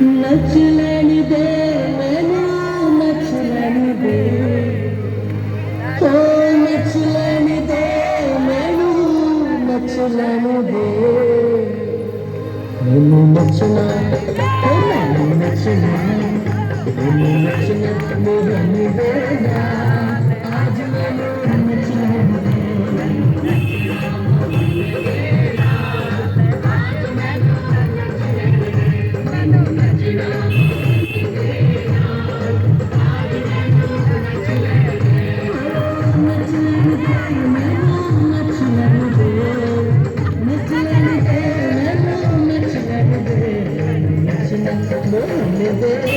नचलन दे मैनू नचलन दे ओ नचलन दे मैनू नचलन दे मैनू नचना ओ मैनू नचना मैनू नचना मेरा निवेदना आज मैनू नचना Namaste.